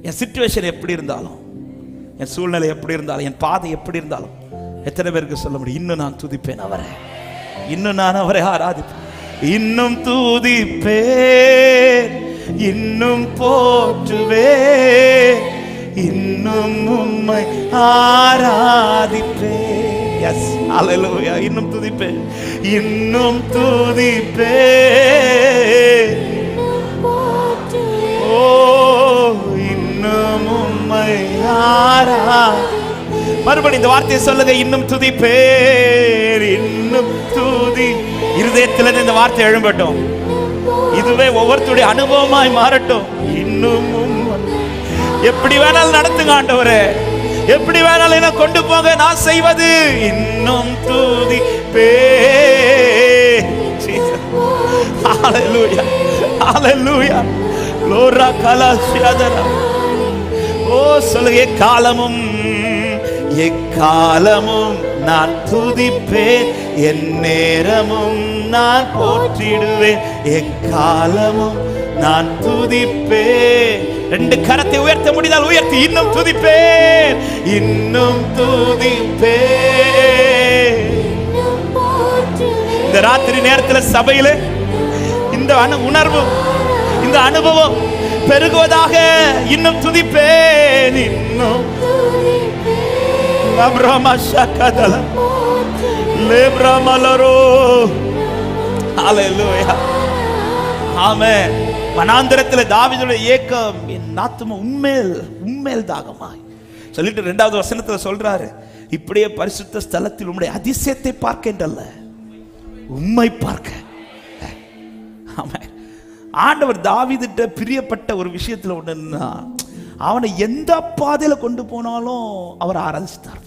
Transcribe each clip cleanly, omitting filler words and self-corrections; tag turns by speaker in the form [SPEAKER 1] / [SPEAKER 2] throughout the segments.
[SPEAKER 1] என் situation எப்படி இருந்தாலும், என் சூழ்நிலை எப்படி இருந்தாலும், என் பாதை எப்படி இருந்தாலும், எத்தனை பேருக்கு சொல்ல முடியும், இன்னும் நான் துதிப்பேன் அவரை, இன்னும் நான் அவரை ஆராதிப்பேன், இன்னும் துதிப்பேன், இன்னும் போற்றுவேன், இன்னும் உம்மை ஆராதிப்பேன். எஸ், ஹல்லேலூயா. இன்னும் துதிப்பேன், இன்னும் துதிப்பேன், ஓ இன்னும் உம்மை மறுபடியும் இந்த வார்த்தையை சொல்லுங்க, இன்னும் துதிப்பேன், இன்னும் துதி. இருதயத்தில் இந்த வார்த்தை எழும்பட்டும், இதுவே ஒவ்வொருத்தருடைய அனுபவமாய் மாறட்டும். இன்னும் எப்படி வேணாலும் நடத்துங்க ஆண்டவரே, எப்படி வேணாலும் என்ன கொண்டு போங்க, நான் செய்வது இன்னும் துதிப்பேன். ஹல்லேலூயா, ஹல்லேலூயா. லோரா கலாஷியாதரா. ஓ சொல்லுங்க, எக்காலமும் எக்காலமும் நான் துதிப்பேன், என் நேரமும் நான் போற்றிடுவேன், எக்காலமும் நான் துதிப்பேன். ரெண்டு கரத்தை உயர்த்த முடிந்தால் உயர்த்தி, இன்னும் துதிப்பேன், இன்னும் துதிப்பேன். இந்த ராத்திரி நேரத்தில் சபையில இந்த உணர்வு, இந்த அனுபவம் பெருகுவதாக. இன்னும் துதிப்பேன், இன்னும் ஆமென். வனாந்திரத்தில் தாவீதுடைய ஏக்கம், என் ஆத்துமா உண்மையில் தாகமாய் சொல்லிட்டு 2வது வசனத்துல சொல்றாரு, இப்படியே பரிசுத்த ஸ்தலத்தில் உம்முடைய அதிசயத்தை பார்க்கின்றல்ல, உம்மை பார்க்க. ஆமென். ஆண்டவர் தாவீதுட்ட பிரியப்பட்ட ஒரு விஷயத்துல ஒண்ணுன்னா, அவனை எந்த பாதையில கொண்டு போனாலும் அவர் ஆராதிச்சுட்டார்.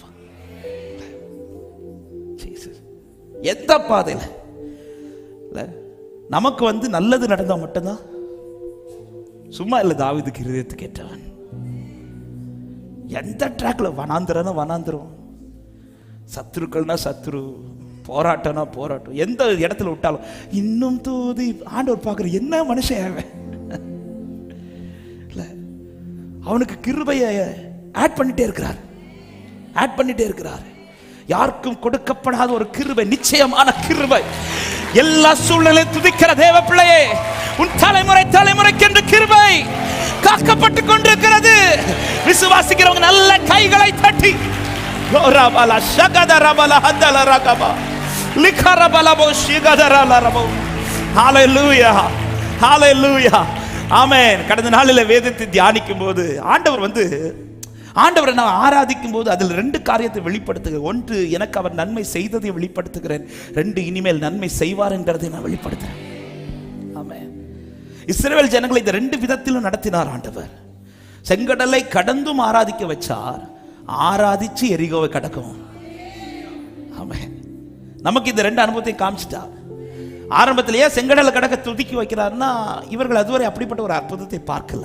[SPEAKER 1] எந்த பாதையில நமக்கு நல்லது நடந்தா மட்டும்தான், சும்மா இல்ல. தாவீதுக்கு இருதயத்துக்கு ஏற்றவன். எந்த ட்ராக்ல, வனாந்திரம்னா வனாந்திரம், சத்துருக்கள்னா சத்துரு, போராட்டம்னா போராட்டம், எந்த இடத்துல விட்டாலும் இன்னும் தூதி. ஆண்டவர் பார்க்குற என்ன மனுஷன் இல்ல, அவனுக்கு கிருபையை ஆட் பண்ணிட்டே இருக்கிறார். யாருக்கும் கொடுக்கப்படாத ஒரு கிருபை, நிச்சயமான கிருபை. எல்லா சூழ்நிலையும் துதிக்கிற தேவ பிள்ளையே, உன் தலைமுறைக்கு என்று கிருபை காக்கப்பட்டு கொண்டிருக்கிறது. விசுவாசிக்கிறவங்க நல்ல கைகளை தட்டி, ஆமென். கடந்த நாளில் வேதத்தை தியானிக்கும் போது ஆண்டவரை நான் ஆராதிக்கும் போது அதில் 2 காரியத்தை வெளிப்படுத்துகிறேன். ஒன்று, எனக்கு அவர் நன்மை செய்ததை வெளிப்படுத்துகிறேன். 2, இனிமேல் நன்மை செய்வார் என்கிறதை நான் வெளிப்படுத்துகிறேன். ஆமென். இஸ்ரவேல் ஜனங்களை இந்த 2 விதத்திலும் நடத்தினார் ஆண்டவர். செங்கடலை கடந்தும் ஆராதிக்க வச்சார், ஆராதிச்சு எரிகோவை கடக்கும். ஆமென். நமக்கு இந்த 2 அனுபவத்தை காமிச்சிட்டார். ஆரம்பத்திலேயே செங்கடலை கடக்க துதிக்க வைக்கிறார்னா, இவர்கள் அதுவரை அப்படிப்பட்ட ஒரு அற்புதத்தை பார்க்கல,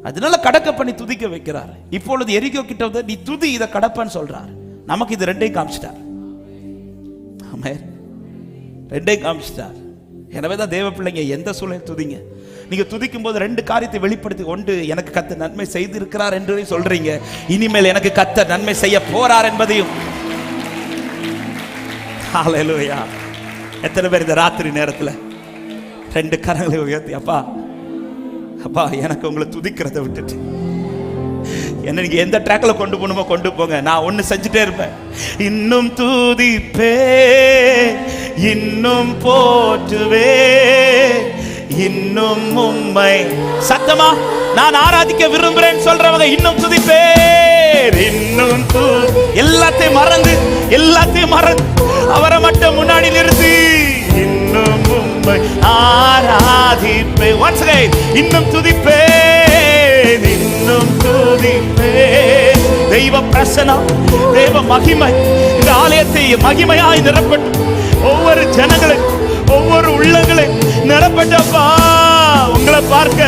[SPEAKER 1] அதனால கடக்க பண்ணி துதிக்க வைக்கிறார். இப்பொழுது எரிகோ கிட்ட வந்து நீ துதி, இதை கடப்பன்னு சொல்றார். நமக்கு இது 2ஐயும் காமிச்சிட்டார். ஆமென். 2ஐயும் காமிச்சிட்டார். எனவே தான் தேவ பிள்ளைங்க, எந்த சூழ்நிலை துதிங்க. நீங்க துதிக்கும் போது 2 காரியத்தை வெளிப்படுத்தி, ஒன்று, எனக்கு கர்த்தர் நன்மை செய்து இருக்கிறார் என்று சொல்றீங்க, இனிமேல் எனக்கு கர்த்தர் நன்மை செய்ய போறார் என்பதையும். ஹல்லேலூயா. எத்தனை பேர் இந்த ராத்திரி நேரத்தில் 2 கரங்களை உயர்த்தி, அப்பா அப்பா எனக்கு உங்களை துதிக்கிறத விட்டுட்டு என்ன நீங்க எந்த ட்ராக்ல கொண்டு போகணுமோ கொண்டு போங்க, நான் ஒண்ணு செஞ்சுட்டே இருப்பேன். இன்னும் துதிப்பே, இன்னும் போற்றுவே, இன்னும் உம்மை. சத்தமா நான் ஆராதிக்க விரும்புறேன் சொல்றவங்க இன்னும் துதிப்பேன், இன்னும் எல்லாத்தையும் மறந்து அவரை மட்டும் முன்னாடி நிறுத்தி இன்னும் உம்மை ஆராதிப்பேன். once again, இன்னும் துதிப்பேன், இன்னும் துதிப்பேன். தெய்வ பிரசன்னம், தேவ மகிமை இந்த ஆலயத்தை மகிமையாய் நிரப்பட்டும். ஒவ்வொரு ஜனங்களை, ஒவ்வொரு உள்ளங்களை நிரப்பட்டப்பா. உங்களை பார்க்க,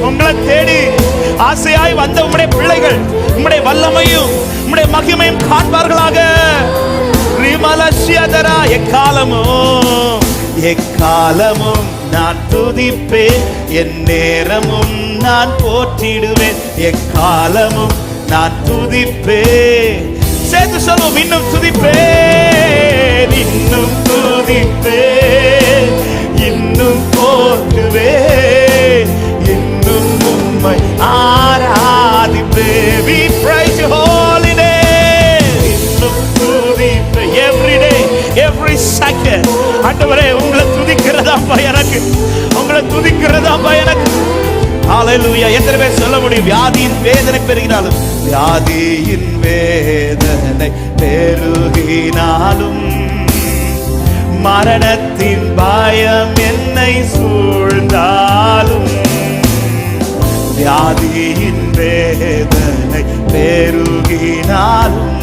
[SPEAKER 1] உங்களை தேடி ஆசையாய் வந்த உம்முடைய பிள்ளைகள் உம்முடைய வல்லமையும் உம்முடைய மகிமையும் காண்பார்களாக. எக்காலமும் நான் துதிப்பேன், என் நேரமும் நான் போற்றிடுவேன், எக்காலமும் நான் துதிப்பேன். சேர்த்து சொல்லுவோம், இன்னும் துதிப்பேன், இன்னும் துதிப்பேன், இன்னும் போற்றுவேன், இன்னும் உம்மை ஆராதிப்பேன். We praise your holy name. இன்னும் துதிப்பேன், every day, every second. ஆண்டவரே, உங்களை துதிக்கிறதாப்பா எனக்கு, உங்களை துதிக்கிறதாப்பா எனக்கு. ஹalleluya. எத்தனை பேர் சொல்ல முடியும், வியாதியின் வேதனை பெருகினாலும், வியாதியின் வேதனை பெருகினாலும், மரணத்தின் பயம் என்னை சூழ்ந்தாலும், வியாதியின் வேதனை பெருகினாலும்,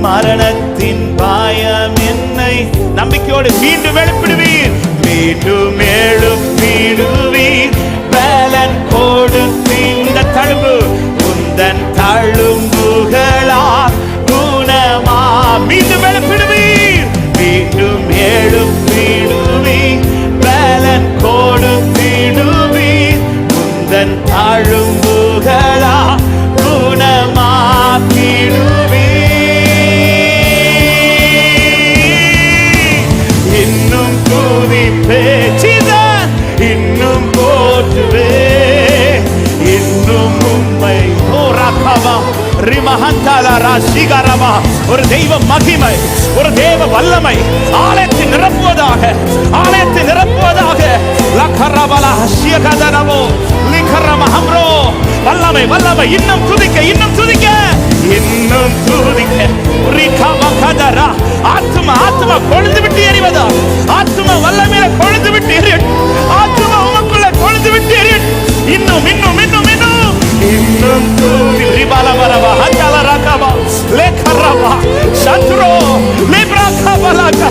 [SPEAKER 1] மரணத்தின் பயம் என்னை, நம்பிக்கையோடு மீண்டும் எழுப்பிடுவீர், மீண்டும் எழுப்பிடுவீர், பலன் கொடுத்து இந்த தழும்பு உந்தன் தழும்புகளால் குணமா. மீண்டும் எழுப்பிடுவீர், மீண்டும் எழுப்பிடுவீர், பலன் கொடுத்திடுவீர், உந்தன் தழும்புகளால் குணமாக்கிடுவீர். இன்னும் துதிப்பேன், இன்னும் போற்றுவேன், இன்னும் உம்மை ஒரு தெய்வ மகிமை, ஒரு தெய்வ வல்லமை ஆலயத்தை நிரப்புவதாக, ஆலயத்தை நிரப்புவதாக. வல்லமை வல்லமை, இன்னும் துதிக்க, இன்னும் துதிக்க, இன்னும் துதிக்க. ஆத்துமா ஆத்துமா கொழுந்து விட்டு எறிவதா, ஆத்துமா வல்லமையில கொழுந்து விட்டு எறியட், ஆத்துமா உமக்குள்ள கொழுந்து விட்டு எறியட். இன்னும் இன்னும் இன்னும் இன்னும் இன்னும் தூதி ரிபாலவரவா ஹந்தலரகவா லேகரவா சத்ரோ லிப்ரகவலக.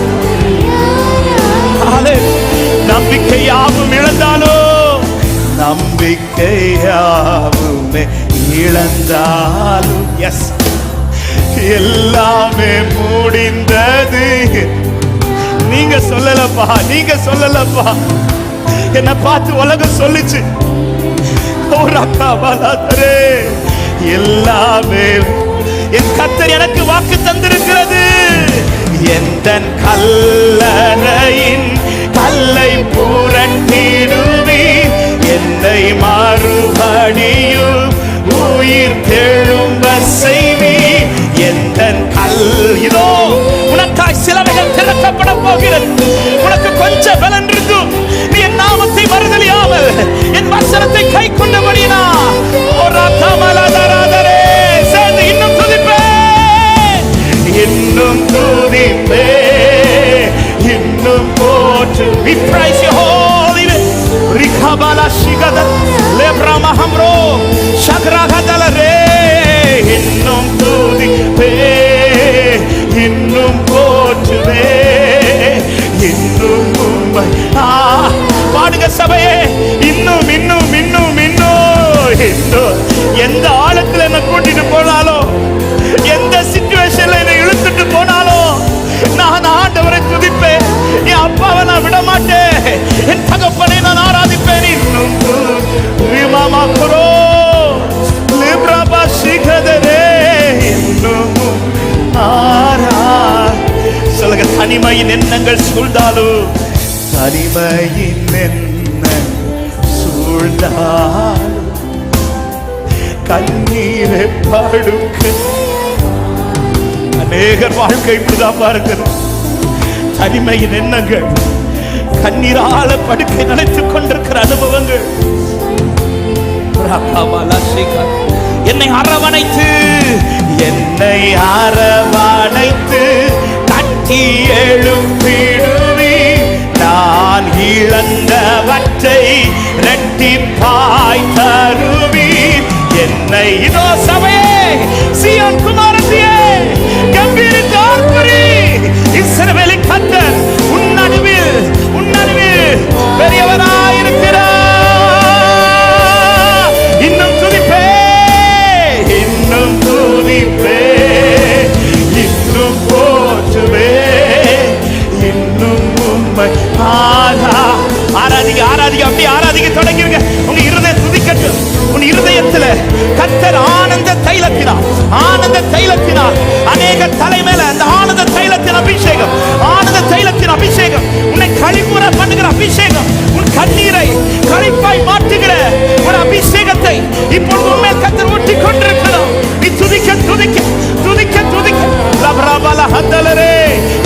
[SPEAKER 1] நம்பிக்கையாவும் இழந்தாலோ, நம்பிக்கையாவுமே இழந்தாலும், எஸ், எல்லாமே முடிந்தது. நீங்க சொல்லலப்பா, நீங்க சொல்லலப்பா, என்ன பார்த்து உலகம் சொல்லிச்சு. எல்லாமே என் கர்த்தர் எனக்கு வாக்கு தந்திருக்கிறது. எந்த கல்லறையின் கல்லை புரட்டிடுவீர், என்னை மறுபடியும் உயிர் தெழும்ப செய்வீர். எந்த கல் இதோ உனக்காய் சிலவைகள் திறக்கப்பட போகிறது. உனக்கு கொஞ்சம் பலன் இருக்கும், நீ என் நாமத்தை மறுதலியாமல் என் வசனத்தை கை கொண்டபடினா சேர்ந்து இன்னும் துதிப்பே, இன்னும் துதிப்பே, இன்னும் போற்று. We praise your holy name. Rikhabala shigada lebramahamro shagragadalare. இன்னும் துதிப்பே, இன்னும் போற்றுவே, இன்னும் உம்மை. பாடுங்க சபையே, இன்னும் இன்னும் இன்னும் இன்னும் இன்னும். எந்த ஆழத்துல என்ன கூட்டிட்டு போனாலும், எந்த சிச்சுவேஷன்ல என்ன இழுத்துட்டு போனாலும், நான் ஆண்டவரை துதிப்பேன். என் அப்பாவை நான் விட மாட்டேன், என் தகப்பனை நான் ஆராதிப்பேன். இன்னும் சொல்லுங்க, தனிமையின் எண்ணங்கள் சூழ்ந்தாலும், தனிமையின் எண்ணங்கள் சூழ்ந்தாலும், கண்ணீரை படுக்க. அநேகர் வாழ்க்கை இப்படிதான் பாருங்க, தனிமையின் எண்ணங்கள், கண்ணீரால படுக்கை நினைத்துக் கொண்டிருக்கிற அனுபவங்கள். என்னை அரவணைத்து, என்னை அரவணைத்து கட்டி எழுப்பிடுவி, நான் இழந்தவற்றை இரட்டிப்பாய் தருவீர். என்னை இதோ சபையே, சீயோன் குமாரத்தியே, கம்பீரித்து ஆர்ப்பரி. இஸ்ரவேலின் கர்த்தர் உன் நடுவில் பெரியவராயிருக்கிறார். இன்னும் துதிப்பே, இன்னும் துதிப்பே, இன்னும் போற்றுவே, இன்னும் உம்மை ஆராதிக்க. ஆராதிக்க, அப்படி ஆராதிக்க தொடங்கிருங்க. உங்க இருதயத்தை கர்த்தர் ஆனந்த தைலத்தினால், ஆனந்த தைலத்தினால் அநேக தலைமையில அந்த ஆனந்த தைலத்தின் அபிஷேகம், ஆனந்த தைலத்தின் அபிஷேகம், உன்னை களிப்புற பண்ணுகிற அபிஷேகம், உன் கண்ணீரை களிப்பாய் மாற்றுகிற ஒரு அபிஷேகத்தை இப்பொழுது உண்மையில் கர்த்தர் ஊற்றிக் கொண்டிருக்கிறார். நீ துதிக்க துதிக்க துதிக்க துதிக்க லப்ரபல ஹந்தலரே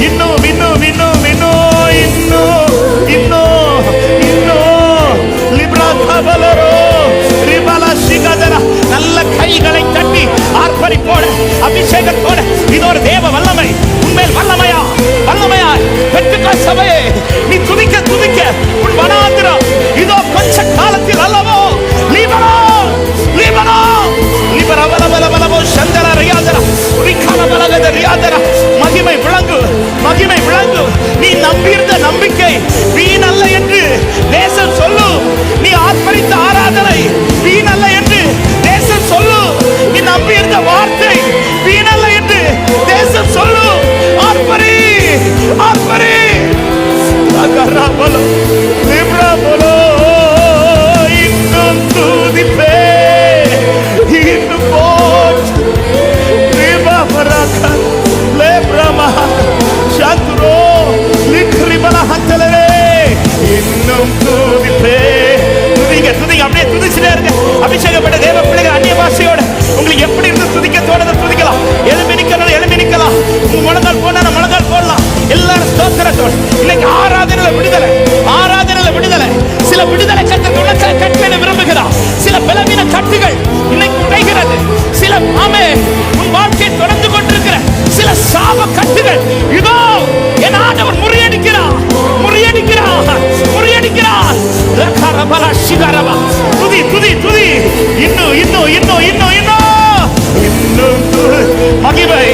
[SPEAKER 1] இன்னும் இன்னும் இன்னும் இன்னும் இன்னும் இன்னும் இன்னும் லிப்ரா கபலரோ ரிபலா சிகதர. நல்ல கைகளை தட்டி ஆர்ப்பரிப்போட அபிஷேகத்தோட இது ஒரு தேவ வல்லமை, உண்மையில் வல்லமையா வல்லமையா பெற்றுக்கொள் சபையே. நீ துதிக்க துதிக்க உன் வனாந்திரம் இதோ கொஞ்ச காலத்தில் அல்லவோ லீபனோ லீபனோ லிபரா பல பல பல சந்தர ரியாதர ரிகால பலகத ரியாதர. மகிமை விளங்கு, மகிமை விளங்கு. நீ நம்பியிருந்த நம்பிக்கை வீணல்ல என்று தேசம் சொல்லு. நீ ஆர்ப்பரித்த ஆராதனை வீணல்ல என்று தேசம் சொல்லு. நீ நம்பியிருந்த வார்த்தை வீணல்ல என்று தேசம் சொல்லு. ஆர்ப்பரி ஆர்ப்பரி அகராபலோ லிப்ராபலோ இன்னும் துதிப்பே இன்னும் போட் ரிபாபரக லேப்ரமா சத்ரோ லிக்ரிபலா ஹந்தலரே இன்னும் துதிப்பே. துதிங்க துதிங்க, அப்படியே துதிச்சுட்டே இருங்க. அபிஷேகப்பட்ட தேவ பிள்ளைகள் அந்நிய பாஷையோட உங்களுக்கு எப்படி இருந்து துதிக்க தோணுது துதிக்கலாம். எழும்பி நிக்கலாம் எழும்பி நிக்கலாம். உங்க முழங்கால் போனா முழங்கால் போடலாம். எல்லாரும் ஸ்தோத்திரத்தோட இன்னைக்கு ஆராதனையில விடுதலை, ஆராதனையில விடுதலை. சில விடுதலை கட்டத்தை கட்டளை விரும்புகிறார். சில பலவீன கட்டுகள் இன்னைக்கு உடைகிறது. சில ஆமே உன் வாழ்க்கையை தொடர்ந்து கொண்டிருக்கிற சில சாப கட்டுகள் இதோ என் ஆண்டவர் முறியடிக்கிறார், முறியடிக்கிறார், முறியடிக்கிறார். துதி துதி துதி இன்னும் இன்னும் இன்னும் இன்னும் இன்னும் இன்னும் மகிமை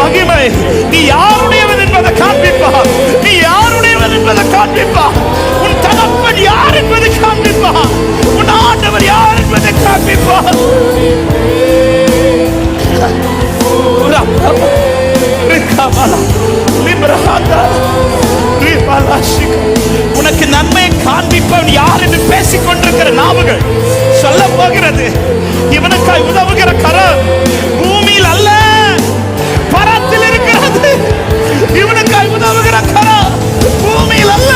[SPEAKER 1] மகிமை. நீ யாருடையவன் என்பதை காண்பிப்பார், நீ யாருடையவன் என்பதை காண்பிப்பார். உன் தகப்பன் யார் என்பதை காண்பிப்பார், உன் ஆண்டவர் யார் என்பதை காண்பிப்பார். உனக்கு நன்மையை காண்பிப்பவன் யார் என்று பேசிக் கொண்டிருக்கிற நாவுகள் சொல்ல போகிறது. இவனுக்காய் உதவுகிற கரம் பூமியில் அல்ல பரத்தில் இருக்கிறது. இவனுக்காய் உதவுகிற கரம் பூமியில் அல்ல.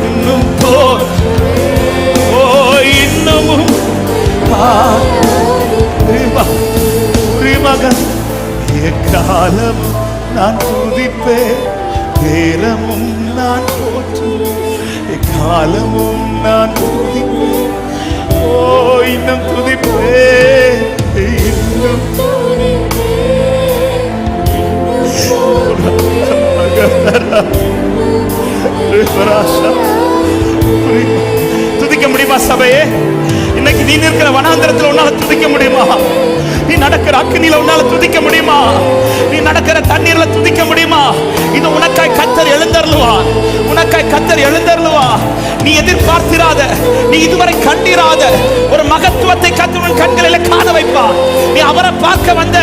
[SPEAKER 1] இன்னும் ஓ இன்னமும் எக்காலம் நான் துதிப்பேன், நேரமும் நான் போற்றுவேன், எக்காலமும் நான் துதிப்பேன். ஓ இன்னும் துதிப்பேன், இன்னும் துதிக்க முடியுமா சபையே? இன்னைக்கு நீ இருக்கிற வனாந்திரத்தில் உன்னால துதிக்க முடியுமா? நீ நடக்கிற அக்கினியில உன்னால துதிக்க முடியுமா? நீ நடக்கிற தண்ணீர்ல துதிக்க முடியுமா? இது உனக்காய் கர்த்தர் எழுந்தருளுவார், உனக்காய் கர்த்தர் எழுந்தருளுவார். நீ எதிர்பார்த்திராத, நீ இதுவரை கண்டிராத ஒரு மகத்துவத்தை கர்த்தர் கண்களிலே காண வைப்பார். நீ அவரை பார்க்க வந்த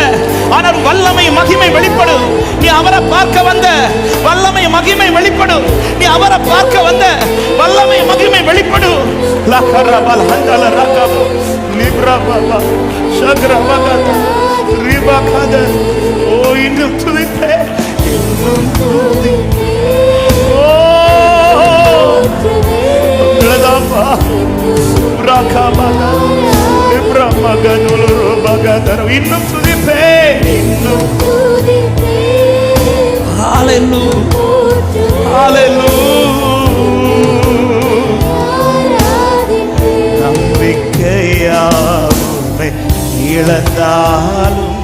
[SPEAKER 1] ஆனால் வல்லமை மகிமை வெளிப்படும். நீ அவரை பார்க்க வந்த வல்லமை மகிமை வெளிப்படும். நீ அவரை பார்க்க வந்த வல்லமை மகிமை வெளிப்படும். லகரபல் ஹந்தல ரகப லிப்ரபல ஷக்ரபகத ரிபகத. ஓ இன்னும் துதிப்பே, இன்னும் துதிப்பே. ஓ லதபா ரகபல லிப்ரபகத ரோபகத. இன்னும் துதிப்பே, இன்னும் துதிப்பே. ஹalleluya ஹalleluya. நம்பிக்கையாவுமே இழந்தாலும்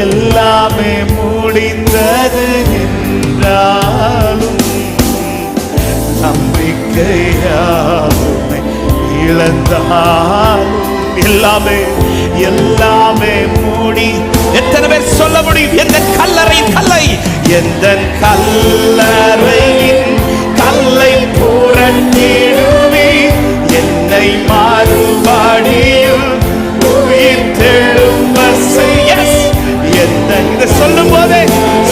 [SPEAKER 1] எல்லாமே முடிந்தது என்றாலும், நம்பிக்கையாவுமே இழந்தாலும் எல்லாமே எல்லாமே மூடி. எத்தனை பேர் சொல்ல முடியும்? எந்த கல்லறை கல்லை, எந்த கல்லறையின் கல்லை புரட்டிடுவி, என்னை மறுபடியும் உயிர் தெழும்ப செய்ய. எந்த இதை சொல்லும் போதே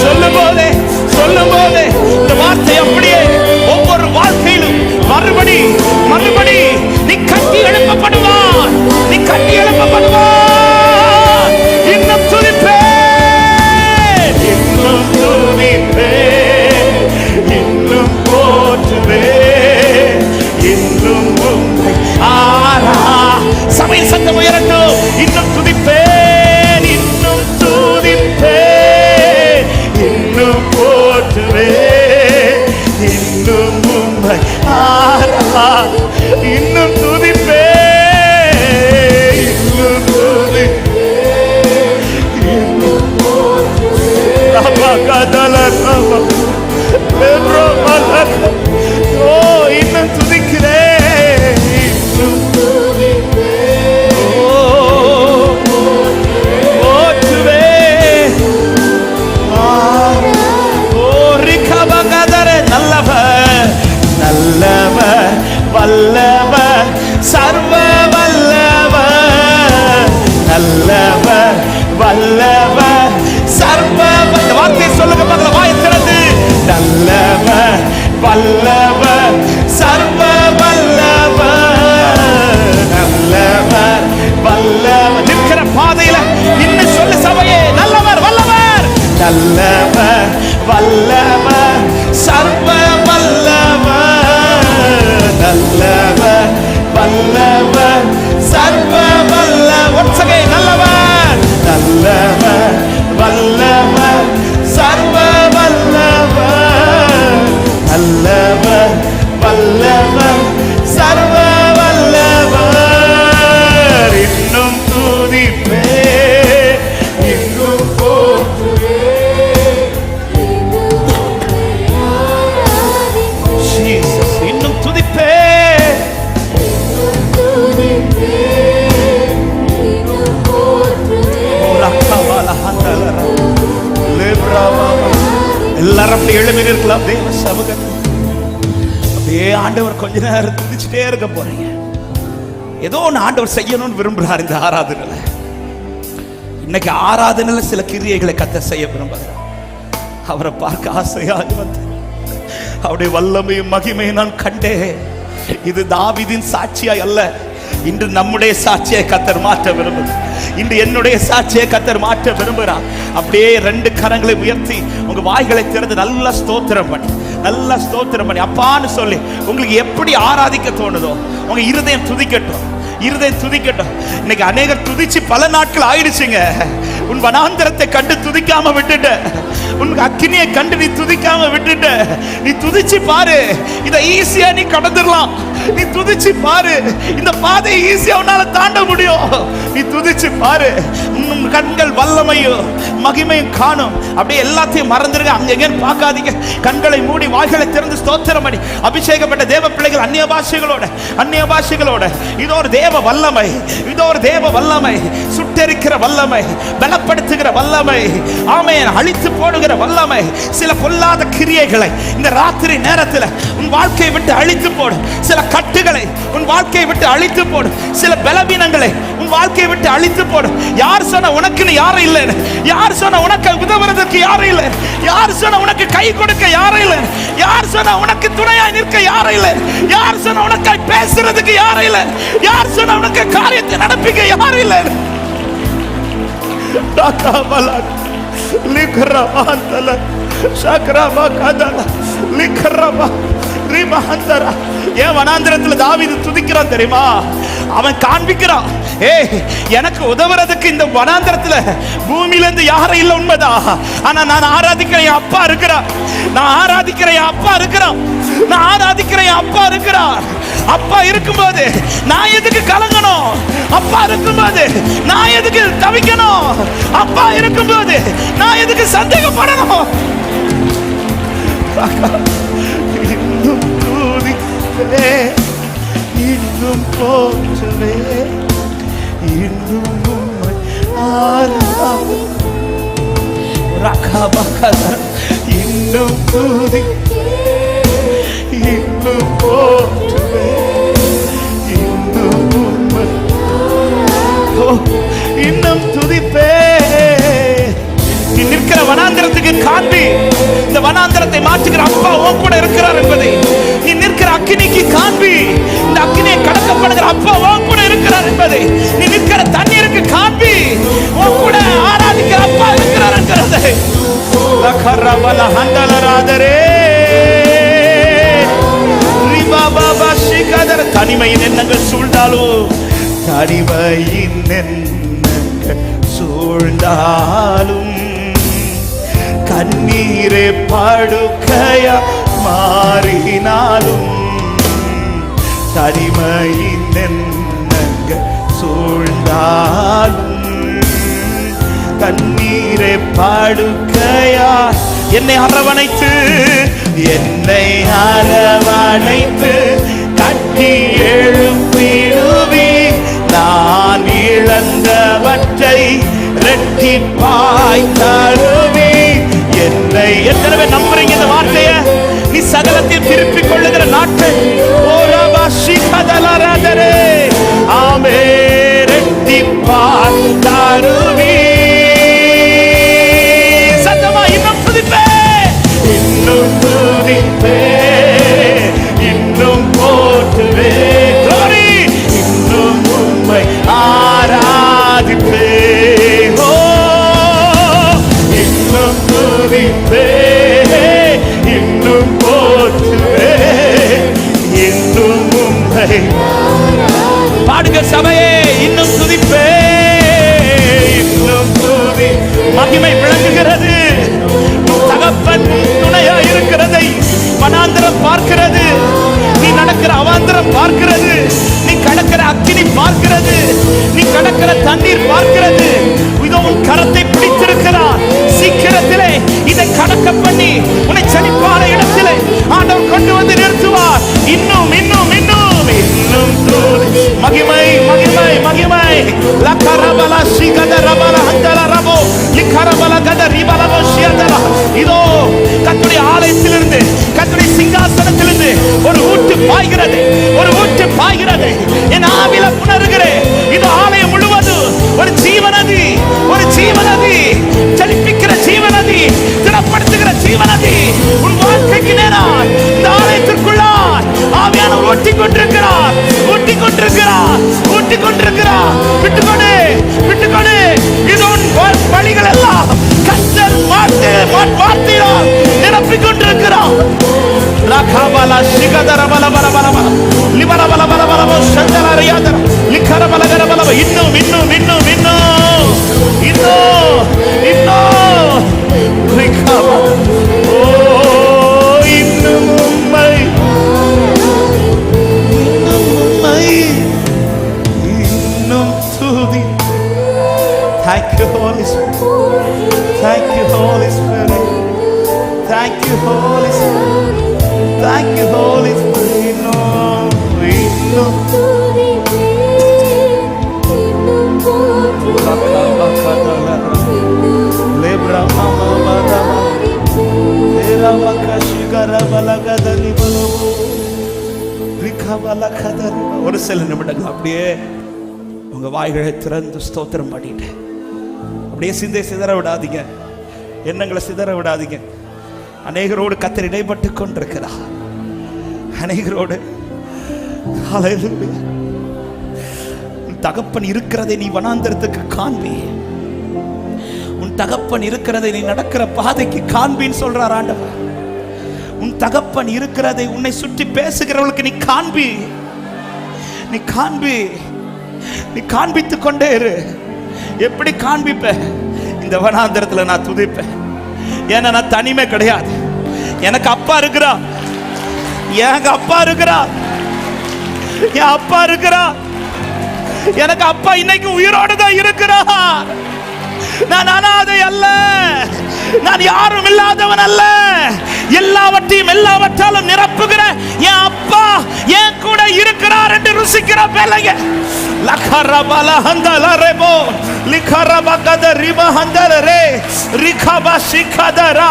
[SPEAKER 1] சொல்லும் போதே சொல்லும் போதே இந்த வார்த்தை அப்படியே ஒவ்வொரு வாழ்க்கையிலும் மறுபடி மறுபடி நீ சர்வ வல்லவர், நல்லவர், வல்லவர், சர்வ. இந்த வார்த்தையை சொல்லுங்க பார்க்கலாம், வாயை திறந்து. நல்லவர், வல்லவர், சர்வ வல்லவர், நல்லவர், வல்லவர். நிற்கிற பாதையில இன்னும் சொல்லு சபையே, நல்லவர், வல்லவர், நல்லவர், வல்லவர், சர்வ வல்லவர், நல்லவர், வல்லவர், சர்வ வல்லவர். once again, நல்லவர், நல்லவர், வல்லவர், சர்வ வல்லவர், நல்லவர், வல்லவர், சர்வ வல்லவர். இன்னும் துதிப்பே, இன்னும் போற்றுவே, ஜீசஸ். இன்னும் துதிப்பே, எல்லாரும் அப்படி எழுப்பி இருக்கலாம் தேவ சமூகத்தில். அப்படியே ஆண்டவர் கொஞ்ச நேரம் துதிச்சுட்டே இருக்க போறீங்க. ஏதோ ஒன்று ஆண்டவர் செய்யணும்னு விரும்புறார் இந்த ஆராதனையில. இன்னைக்கு ஆராதனையில சில கிரியைகளை கர்த்தர் செய்ய விரும்புகிறார். அவரை பார்க்க ஆசையாக வந்து அவருடைய வல்லமையும் மகிமையும் நான் கண்டேன். இது தாவீதின் சாட்சியாய் அல்ல, இன்று நம்முடைய சாட்சியை கர்த்தர் மாற்ற விரும்புகிறார். இன்று என்னுடைய சாட்சியை கர்த்தர் மாற்ற விரும்புகிறார். அப்படியே ரெண்டு கரங்களை உயர்த்தி உங்க வாய்களை திறந்து நல்லா ஸ்தோத்திரம் பண்ணி, நல்லா ஸ்தோத்திரம் பண்ணி அப்பான்னு சொல்லி உங்களுக்கு எப்படி ஆராதிக்க தோணுதோ உங்க இருதயம் துதிக்கட்டும், இருதயம் துதிக்கட்டும். இன்னைக்கு அநேகர் துதிச்சு பல நாட்கள் ஆயிடுச்சுங்க. உன் வனாந்தரத்தை கண்டு துதிக்காம விட்டுட்ட, உன் அக்கினியை கண்டு நீ துதிக்காம விட்டுட்ட. நீ துதிச்சு பாரு, இதை ஈஸியா நீ கடந்துடலாம். நீ துதிச்சு பாரு, இந்த பாதையை ஈஸியா உன்னால தாண்ட முடியும். நீ துதிச்சு பாரு, உன் கண்கள் வல்லமையும் மகிமையும் காணும். அப்படியே எல்லாத்தையும் மறந்துருங்க, அங்கெங்கன்னு பார்க்காதீங்க. கண்களை மூடி வாய்களை திறந்து ஸ்தோத்திரம் பண்ணி அபிஷேகப்பட்ட தேவ பிள்ளைகள் அந்நிய பாஷைகளோட இதோ ஒரு தேவ வல்லமை, இதோ ஒரு தேவ வல்லமை, சுட்டெரிக்கிற வல்லமை, பலப்படுத்துகிற வல்லமை, ஆமென், அழித்து போடுகிற வல்லமை. சில பொல்லாத கிரியைகளை இந்த ராத்திரி நேரத்தில் உன் வாழ்க்கையை விட்டு அழித்து போடும். சில கட்டுகளை உன் வாழ்க்கையை விட்டு அழித்து போடும். சில பலவீனங்களை உன் வாழ்க்கையை விட்டு அழித்து போடும். யார் சொன்ன உனக்குன்னு யாரும் இல்லை? யார் சொன்ன உனக்கு உதவுறதுக்கு யாரும் இல்லை? யார் சொன்ன உனக்கு கை கொடுக்க யாரும் இல்லை? யார் சொன்ன உனக்கு துணையாய் நிற்க யாரும் இல்லை? யார் சொன்ன உனக்கு பேசுறதுக்கு யாரும் இல்லை? யார் சொன்ன உனக்கு காரியத்தை நடப்பிக்க யாரும் இல்லை? ஏன் வனாந்திரத்தில் தாவீது துதிக்கிறான் தெரியுமா? அவன் காண்பிக்கிறான், எனக்கு உதவுறதுக்கு இந்த வனாந்திரத்தில் பூமியிலிருந்து யாரும் இல்லை, உண்மைதான். ஆனா நான் ஆராதிக்கிற என் அப்பா இருக்கிறார், நான் ஆராதிக்கிற என் அப்பா இருக்கிறான், நான் ஆராதிக்கிற என் அப்பா இருக்கிறார். அப்பா இருக்கும்போது நான் எதுக்கு கலங்கணும்? அப்பா இருக்கும்போது நான் எதுக்கு தவிக்கணும்? அப்பா இருக்கும்போது நான் எதுக்கு சந்தேகப்படணும்? இன்னும் தூதிப்பே, இன்னும் போற்றுவே, இன்னும் உம்மை ஆராதிப்பே, இன்னும் தூதிப்பே, இன்னும் போற்றுவே, இன்னும் உம்மை இன்னும் துதிப்பே. நீ நிற்கிற வனாந்திரத்துக்கு காண்பி, இந்த வனாந்திரத்தை மாற்றுகிற அப்பா உன் கூட இருக்கிறார் என்பதை. நீ நிற்கிற அக்கினிக்கு காண்பி, இந்த அக்கினியை கடக்கப்படுகிற அப்பா உன் கூட இருக்கிறார் என்பதை. நீ நிற்கிற தண்ணீருக்கு காண்பி, உன் கூட ஆராதிக்கிற அப்பா இருக்கிறார் என்கிறதை. தனிமையின் எண்ணங்கள் சூழ்ந்தாலும், தனிமையின் எண்ணங்கள் சூழ்ந்தாலும், கண்ணீரே படுக்கையா மாறினாலும், தனிமையின் எண்ணங்கள் சூழ்ந்தாலும், கண்ணீரே படுக்கையா என்னை அரவணைத்து, என்னை அரவணைத்து கட்டி எழுப்பிடுவி, நான் இழந்தவற்றை இரட்டிப்பாய் தருவி. என்னை எத்தனை பேர் நம்புறீங்க இந்த வார்த்தைய? நீ சகலத்தை திருப்பிக் கொள்ளுகிற நாட்கள். தருவி. சத்தமா இன்னும் துதிப்பே, இன்னும் துதிப்பே, இன்னும் போற்றுவே. glory, இன்னும் உம்மை ஆராதிப்பே. ஓ இன்னும் துதிப்பே, இன்னும் போற்றுவே, இன்னும் உம்மை. பாடுங்க சபையே, இன்னும் துதிப்பே, இன்னும் துதி. மகிமை விளங்குகிறது. தகப்பன் துணையா இருக்கிறதை வனாந்திரம் பார்க்கிறது. நீ நடக்கிற அவாந்திரம் பார்க்கிறது. நீ கடக்கிற அக்கினி பார்க்கிறது. நீ கடக்கிற தண்ணீர் பார்க்கிறது. இதோ உன் கரத்தை பிடித்திருக்கிறார். சீக்கிரத்திலே இதை கடக்க பண்ணி உன்னை செழிப்பான இடத்திலே ஆண்டவர் கொண்டு வந்து நிறுத்துவார். இன்னும் இன்னும் இன்னும் இன்னும் மகிமை மகிமை மகிமை. லகரபல சிகதரபல ஹந்தல ரபோ லிகரபல கதரிபலவோ ஷியதல. இதோ கர்த்தருடைய ஆலயத்திலிருந்து, கர்த்தருடைய சிங்காசனத்திலிருந்து ஒரு ஊற்று பாய்கிறது, ஒரு ஊற்று பாய்கிறது. என் ஆவில உணர்கிறேன். இது ஆலயம் முழுவதும் ஒரு ஜீவநதி, ஒரு ஜீவநதி, செழிப்பிக்கிற ஜீவநதி, திடப்படுத்துகிற ஜீவநதி. உன் வாழ்க்கைக்கு நேராக இந்த ஆலயத்திற்குள்ளார் ஆவியானவர் ஒட்டிக் கொண்டிருக்கிறார், ஒட்டிக் கொண்டிருக்கிறார், ஒட்டிக் கொண்டிருக்கிறார். விட்டுக்கொடு, விட்டுக்கொடு. இது உன் வழிகள் எல்லாம் கர்த்தர் வார்த்தையால் நிரப்பிக் கொண்டிருக்கிறார். லகபல சிகதரபல பல பல பல லிபல பல பல பல சந்தல ரியாதர லிகரபல கரபல. இன்னும் இன்னும் இன்னும் இன்னும் இன்னும் இன்னும் லிகப. ஓ இன்னும் உம்மை, இன்னும் உம்மை, இன்னும் துதி. Thank you Holy Spirit, thank you Holy Spirit, thank you Holy Spirit, thank you Holy Spirit. இன்னும் இன்னும் lebra mama mama lera makashigara balagadali balobo rikabala kadari. ஒரு சில நிமிடங்கள் அப்படியே உங்க வாய்களை திறந்து ஸ்தோத்திரம் பண்ணிட்டு அப்படியே சிந்தை சிதற விடாதீங்க, எண்ணங்களை சிதற விடாதீங்க. அநேகரோடு கர்த்தர் இடைப்பட்டு கொண்டிருக்கிறார். அநேகரோடு ஹல்லேலூயா. உன் தகப்பன் இருக்கிறதை நீ வனாந்தரத்துக்கு காண்பி. உன் தகப்பன் இருக்கிறதை நீ நடக்கிற பாதைக்கு காண்பின்னு சொல்றார் ஆண்டவர். உன் தகப்பன் இருக்கிறதை உன்னை சுற்றி பேசுகிறவர்களுக்கு நீ காண்பி, நீ காண்பி, நீ காண்பித்துக் கொண்டே இரு. எப்படி காண்பிப்ப? இந்த வனாந்தரத்தில் நான் துதிப்பேன். ஏன்னா நான் தனிமை கிடையாது. எனக்கு அப்பா இருக்கிறா, எனக்கு அப்பா இருக்கிறா, என் அப்பா இருக்கிறா. எனக்கு அப்பா இன்னைக்கு உயிரோடு தான் இருக்கிறார். நான் அனாதை அல்ல, நான் யாரும் இல்லாதவன் அல்ல. எல்லாவற்றையும் எல்லாவற்றாலும் நிரப்புகிற என் அப்பா என் கூட இருக்கிறார் என்று ருசிக்கிற பிள்ளைங்க. லகரபல ஹந்தல ரெபோ லிகரபகத ரிபஹந்தல ரே ரிகபா சிகதரா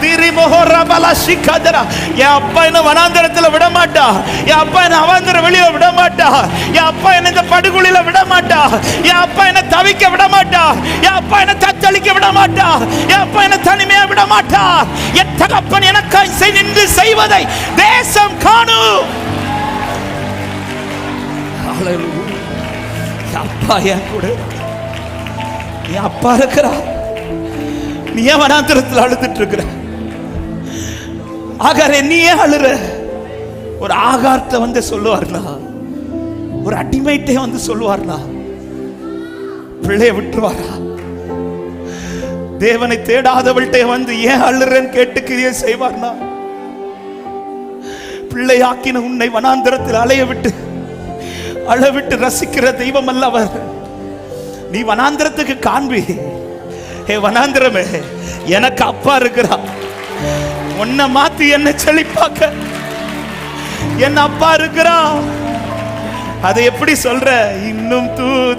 [SPEAKER 1] திரிமோஹரபல சிகதரா. என் அப்பா என்ன வனாந்தரத்தில் விட மாட்டா. என் அப்பா என்ன அவாந்தர வெளியே விட மாட்டா. என் அப்பா என்ன இந்த படுகுழியில விட மாட்டா. என் அப்பா என்ன தவிக்க விட மாட்டா. என் அப்பா என்ன தத்தளிக்க விட மாட்டா. என் அப்பா என்ன தனிமையா விட மாட்டா. என் தகப்பன் எனக்காய் நின்று செய்வதை தேசம் காணும். ஹல்லேலூயா. அப்பா என் கூட, என் அப்பா இருக்கிறா. நீ ஏன் வனாந்தரத்தில் அழுதுட்டு இருக்கிற? ஆகாரே நீ ஏன் அழுற? ஒரு ஆகாரத்தை வந்து சொல்லுவார்னா, ஒரு அடிமைட்டே வந்து சொல்லுவார்னா பிள்ளைய விட்டுருவாரா? தேவனை தேடாதவள்கிட்ட வந்து ஏன் அழுறன்னு கேட்டுக்கிறியே செய்வார்னா, பிள்ளையாக்கின உன்னை வனாந்தரத்தில் அலைய விட்டு அழவிட்டு ரசிக்கிற தெய்வம் அல்ல அவர். நீ வனாந்தரத்துக்கு காண்பி. ஏ வனாந்தரமே, எனக்கு அப்பா இருக்கிறா. உன்னை மாத்தி என்ன செழிப்பாக்க என் அப்பா இருக்கிறா. அதை எப்படி சொல்ற? இன்னும் தூது